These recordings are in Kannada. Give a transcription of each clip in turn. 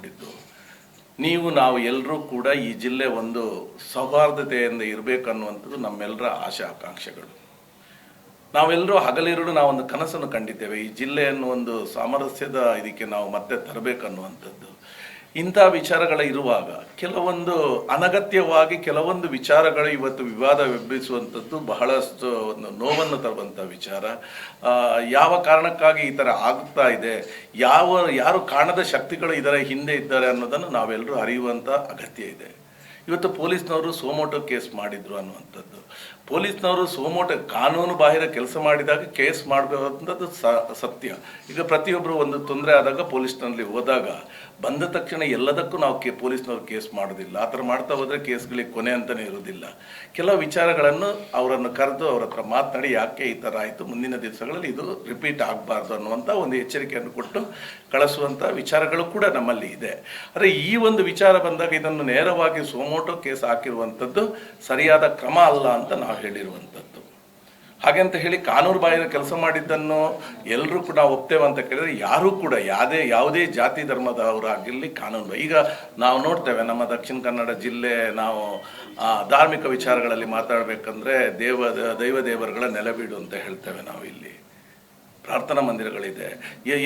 ನೋಡಿದ್ದು. ನಾವು ಎಲ್ಲರೂ ಕೂಡ ಈ ಜಿಲ್ಲೆ ಒಂದು ಸೌಹಾರ್ದತೆಯಿಂದ ಇರಬೇಕನ್ನುವಂಥದ್ದು ನಮ್ಮೆಲ್ಲರ ಆಶೆ ಆಕಾಂಕ್ಷೆಗಳು. ನಾವೆಲ್ಲರೂ ಹಗಲಿರುಳು ನಾವೊಂದು ಕನಸನ್ನು ಕಂಡಿದ್ದೇವೆ, ಈ ಜಿಲ್ಲೆಯನ್ನು ಒಂದು ಸಾಮರಸ್ಯದ ಇದಕ್ಕೆ ನಾವು ಮತ್ತೆ ತರಬೇಕನ್ನುವಂಥದ್ದು. ಇಂಥ ವಿಚಾರಗಳ ಇರುವಾಗ ಕೆಲವೊಂದು ಅನಗತ್ಯವಾಗಿ ಕೆಲವೊಂದು ವಿಚಾರಗಳು ಇವತ್ತು ವಿವಾದ ಎಬ್ಬಿಸುವಂಥದ್ದು ಬಹಳಷ್ಟು ಒಂದು ನೋವನ್ನು ತರುವಂಥ ವಿಚಾರ. ಯಾವ ಕಾರಣಕ್ಕಾಗಿ ಈ ಥರ ಆಗ್ತಾ ಇದೆ, ಯಾರು ಕಾಣದ ಶಕ್ತಿಗಳು ಇದರ ಹಿಂದೆ ಇದ್ದಾರೆ ಅನ್ನೋದನ್ನು ನಾವೆಲ್ಲರೂ ಅರಿಯುವಂಥ ಅಗತ್ಯ ಇದೆ. ಇವತ್ತು ಪೊಲೀಸ್ನವರು ಸೋಮೋಟೋ ಕೇಸ್ ಮಾಡಿದ್ರು ಅನ್ನುವಂಥದ್ದು. ಪೊಲೀಸ್ನವರು ಸೋಮೋಟೋ ಕಾನೂನು ಬಾಹಿರ ಕೆಲಸ ಮಾಡಿದಾಗ ಕೇಸ್ ಮಾಡಬೇಕಂಥದ್ದು ಸತ್ಯ. ಈಗ ಪ್ರತಿಯೊಬ್ಬರು ಒಂದು ತೊಂದರೆ ಆದಾಗ ಪೊಲೀಸ್ನಲ್ಲಿ ಹೋದಾಗ ಬಂದ ತಕ್ಷಣ ಎಲ್ಲದಕ್ಕೂ ನಾವು ಪೊಲೀಸ್ನವ್ರು ಕೇಸ್ ಮಾಡೋದಿಲ್ಲ. ಆ ಥರ ಮಾಡ್ತಾ ಹೋದರೆ ಕೇಸ್ಗಳಿಗೆ ಕೊನೆ ಅಂತಲೇ ಇರೋದಿಲ್ಲ. ಕೆಲವು ವಿಚಾರಗಳನ್ನು ಅವರನ್ನು ಕರೆದು ಅವ್ರ ಹತ್ರ ಮಾತನಾಡಿ ಯಾಕೆ ಈ ಥರ ಆಯಿತು, ಮುಂದಿನ ದಿವಸಗಳಲ್ಲಿ ಇದು ರಿಪೀಟ್ ಆಗಬಾರ್ದು ಅನ್ನುವಂಥ ಒಂದು ಎಚ್ಚರಿಕೆಯನ್ನು ಕೊಟ್ಟು ಕಳಿಸುವಂಥ ವಿಚಾರಗಳು ಕೂಡ ನಮ್ಮಲ್ಲಿ ಇದೆ. ಆದರೆ ಈ ಒಂದು ವಿಚಾರ ಬಂದಾಗ ಇದನ್ನು ನೇರವಾಗಿ ಸೋಮೋಟೋ ಕೇಸ್ ಹಾಕಿರುವಂಥದ್ದು ಸರಿಯಾದ ಕ್ರಮ ಅಲ್ಲ ಅಂತ ನಾವು ಹೇಳಿರುವಂಥದ್ದು. ಹಾಗೆಂತ ಹೇಳಿ ಕಾನೂನು ಬಾಹಿರ ಕೆಲಸ ಮಾಡಿದ್ದನ್ನು ಎಲ್ಲರೂ ಕೂಡ ಒಪ್ತೇವೆ ಅಂತ ಕೇಳಿದ್ರೆ ಯಾರೂ ಕೂಡ ಯಾವುದೇ ಜಾತಿ ಧರ್ಮದವರಾಗಿರಲಿ ಕಾನೂನು ಈಗ ನಾವು ನೋಡ್ತೇವೆ ನಮ್ಮ ದಕ್ಷಿಣ ಕನ್ನಡ ಜಿಲ್ಲೆ ನಾವು ಧಾರ್ಮಿಕ ವಿಚಾರಗಳಲ್ಲಿ ಮಾತಾಡಬೇಕಂದ್ರೆ ದೈವ ದೇವರುಗಳ ನೆಲೆಬೀಡು ಅಂತ ಹೇಳ್ತೇವೆ. ನಾವು ಇಲ್ಲಿ ಪ್ರಾರ್ಥನಾ ಮಂದಿರಗಳಿದೆ.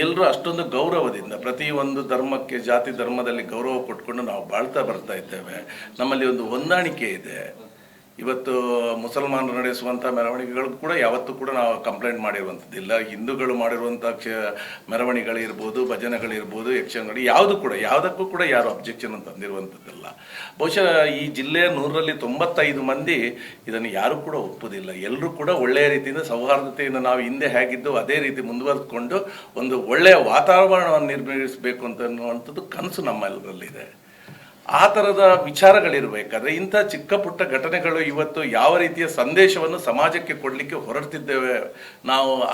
ಎಲ್ಲರೂ ಅಷ್ಟೊಂದು ಗೌರವದಿಂದ ಪ್ರತಿಯೊಂದು ಧರ್ಮಕ್ಕೆ ಜಾತಿ ಧರ್ಮದಲ್ಲಿ ಗೌರವ ಕೊಟ್ಕೊಂಡು ನಾವು ಬಾಳ್ತಾ ಬರ್ತಾ ಇದ್ದೇವೆ. ನಮ್ಮಲ್ಲಿ ಒಂದು ಹೊಂದಾಣಿಕೆ ಇದೆ. ಇವತ್ತು ಮುಸಲ್ಮಾನರು ನಡೆಸುವಂಥ ಮೆರವಣಿಗೆಗಳು ಕೂಡ ಯಾವತ್ತೂ ಕೂಡ ನಾವು ಕಂಪ್ಲೇಂಟ್ ಮಾಡಿರುವಂಥದ್ದಿಲ್ಲ. ಹಿಂದೂಗಳು ಮಾಡಿರುವಂಥ ಮೆರವಣಿಗೆಗಳಿರ್ಬೋದು, ಭಜನೆಗಳಿರ್ಬೋದು, ಯಕ್ಷಗಾನ ಯಾವುದಕ್ಕೂ ಕೂಡ ಯಾರು ಅಬ್ಜೆಕ್ಷನ್ ಅಂತ ತಂದಿರುವಂಥದ್ದಲ್ಲ. ಬಹುಶಃ ಈ ಜಿಲ್ಲೆಯ 100ರಲ್ಲಿ 95 ಮಂದಿ ಇದನ್ನು ಯಾರೂ ಕೂಡ ಒಪ್ಪುವುದಿಲ್ಲ. ಎಲ್ಲರೂ ಕೂಡ ಒಳ್ಳೆಯ ರೀತಿಯಿಂದ ಸೌಹಾರ್ದತೆಯಿಂದ ನಾವು ಹಿಂದೆ ಹೇಗಿದ್ದು ಅದೇ ರೀತಿ ಮುಂದುವರೆದುಕೊಂಡು ಒಂದು ಒಳ್ಳೆಯ ವಾತಾವರಣವನ್ನು ನಿರ್ಮಿಸಬೇಕು ಅನ್ನುವಂಥದ್ದು ಕನಸು ನಮ್ಮೆಲ್ಲರಲ್ಲಿದೆ. ಆ ಥರದ ವಿಚಾರಗಳಿರಬೇಕಾದ್ರೆ ಇಂಥ ಚಿಕ್ಕ ಪುಟ್ಟ ಘಟನೆಗಳು ಇವತ್ತು ಯಾವ ರೀತಿಯ ಸಂದೇಶವನ್ನು ಸಮಾಜಕ್ಕೆ ಕೊಡಲಿಕ್ಕೆ ಹೊರಡ್ತಿದ್ದೇವೆ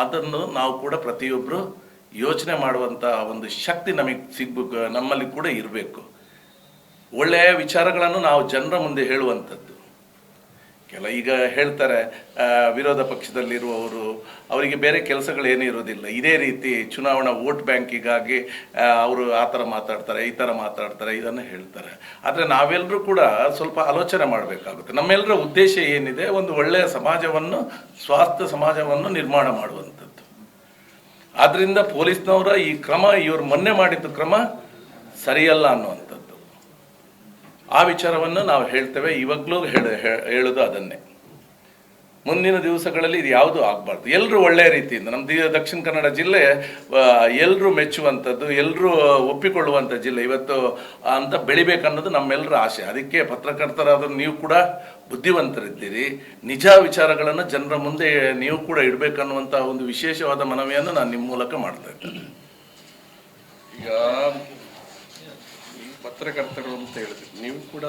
ಅದನ್ನು ನಾವು ಕೂಡ ಪ್ರತಿಯೊಬ್ಬರು ಯೋಚನೆ ಮಾಡುವಂಥ ಒಂದು ಶಕ್ತಿ ನಮ್ಮಲ್ಲಿ ಕೂಡ ಇರಬೇಕು. ಒಳ್ಳೆಯ ವಿಚಾರಗಳನ್ನು ನಾವು ಜನರ ಮುಂದೆ ಹೇಳುವಂಥದ್ದು. ಈಗ ಹೇಳ್ತಾರೆ ವಿರೋಧ ಪಕ್ಷದಲ್ಲಿರುವವರು ಅವರಿಗೆ ಬೇರೆ ಕೆಲಸಗಳೇನೂ ಇರೋದಿಲ್ಲ, ಇದೇ ರೀತಿ ಚುನಾವಣಾ ವೋಟ್ ಬ್ಯಾಂಕಿಗಾಗಿ ಅವರು ಆ ಥರ ಮಾತಾಡ್ತಾರೆ, ಈ ಥರ ಮಾತಾಡ್ತಾರೆ, ಇದನ್ನು ಹೇಳ್ತಾರೆ. ಆದರೆ ನಾವೆಲ್ಲರೂ ಕೂಡ ಸ್ವಲ್ಪ ಆಲೋಚನೆ ಮಾಡಬೇಕಾಗುತ್ತೆ. ನಮ್ಮೆಲ್ಲರ ಉದ್ದೇಶ ಏನಿದೆ, ಒಂದು ಒಳ್ಳೆಯ ಸಮಾಜವನ್ನು, ಸ್ವಾಸ್ಥ್ಯ ಸಮಾಜವನ್ನು ನಿರ್ಮಾಣ ಮಾಡುವಂಥದ್ದು. ಆದ್ದರಿಂದ ಪೊಲೀಸ್ನವರ ಈ ಕ್ರಮ, ಇವರು ಮೊನ್ನೆ ಮಾಡಿದ್ದು ಕ್ರಮ ಸರಿಯಲ್ಲ ಅನ್ನುವಂಥದ್ದು ಆ ವಿಚಾರವನ್ನು ನಾವು ಹೇಳ್ತೇವೆ. ಇವಾಗಲೂ ಹೇಳೋದು ಅದನ್ನೇ. ಮುಂದಿನ ದಿವಸಗಳಲ್ಲಿ ಇದು ಯಾವುದೂ ಆಗಬಾರ್ದು. ಎಲ್ಲರೂ ಒಳ್ಳೆಯ ರೀತಿಯಿಂದ ನಮ್ಮ ದಕ್ಷಿಣ ಕನ್ನಡ ಜಿಲ್ಲೆ ಎಲ್ಲರೂ ಮೆಚ್ಚುವಂಥದ್ದು, ಎಲ್ಲರೂ ಒಪ್ಪಿಕೊಳ್ಳುವಂಥ ಜಿಲ್ಲೆ ಇವತ್ತು ಅಂತ ಬೆಳಿಬೇಕನ್ನೋದು ನಮ್ಮೆಲ್ಲರ ಆಸೆ. ಅದಕ್ಕೆ ಪತ್ರಕರ್ತರಾದರೂ ನೀವು ಕೂಡ ಬುದ್ಧಿವಂತರಿದ್ದೀರಿ, ನಿಜ ವಿಚಾರಗಳನ್ನು ಜನರ ಮುಂದೆ ನೀವು ಕೂಡ ಇಡಬೇಕನ್ನುವಂಥ ಒಂದು ವಿಶೇಷವಾದ ಮನವಿಯನ್ನು ನಾನು ನಿಮ್ಮ ಮೂಲಕ ಮಾಡ್ತಾ ಇದ್ದೇನೆ. ಈಗ ಪತ್ರಕರ್ತರು ಅಂತ ಹೇಳಿದ್ರು, ನೀವು ಕೂಡ